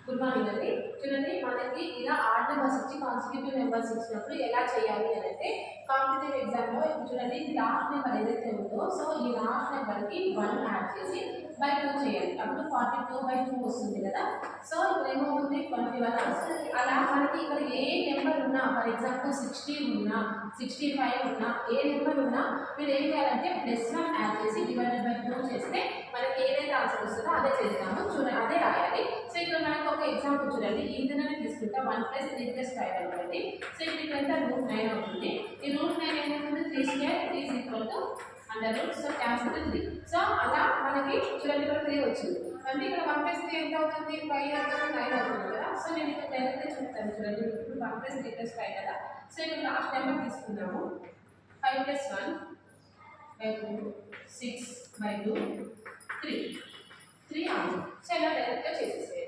Good morning అండి. చూడండి మనకి ఇలా ఆడ్ నెంబర్స్ ఇచ్చి కాన్సిక్యూటివ్ నెంబర్స్ ఇచ్చినప్పుడు ఎలా చేయాలి అని అంటే కాంపిటేటివ్ ఎగ్జామ్లో చూడండి ఇది లాస్ట్ నెంబర్ ఏదైతే ఉందో సో ఈ లాస్ట్ నెంబర్కి 1 యాడ్ చేసి బై 2 చేయాలి. అప్పుడు 42/2 వస్తుంది కదా. సో ఇప్పుడు ఏమవుతుంది 21 వస్తుంది. అలా మనకి ఇక్కడ ఏ నెంబర్ ఉన్నా ఫర్ ఎగ్జాంపుల్ 60 ఉన్నా 65 ఉన్నా ఏ నెంబర్ ఉన్నా మీరు ఏం చేయాలంటే +1 యాడ్ చేసి /2 చేస్తే మనకి ఏదైతే ఆన్సర్ వస్తుందో అదే చేస్తాము. చూడండి అదే రాయాలి. సో ఇక్కడ మనకి ఒక ఎగ్జాంపుల్ చూడండి ఇందులోనే తీసుకుంటా 1 + 3 + 5 అనుకోండి. సో ఇప్పుడు ఎంత √9 అవుతుంది. ఈ √9 ఏమవుతుంది 3² 3 √, సో క్యాన్సిల్ 3. సో అలా మనకి చూడండి ఇక్కడ 3 వచ్చింది అంటే ఇక్కడ 1 + 3 ఎంత అవుతుంది 5 అవుతుంది 9 అవుతుంది కదా. సో నేను ఇక్కడ డైరెక్ట్గా చెప్తాను చూడండి ఇప్పుడు 1 + 3 + 5 కదా. సో ఇక్కడ లాస్ట్ నెంబర్ తీసుకున్నాము 5 + 1/2 6/2 3 ఆన్సర్. సో ఇలా డైరెక్ట్గా చేసేసేయాలి.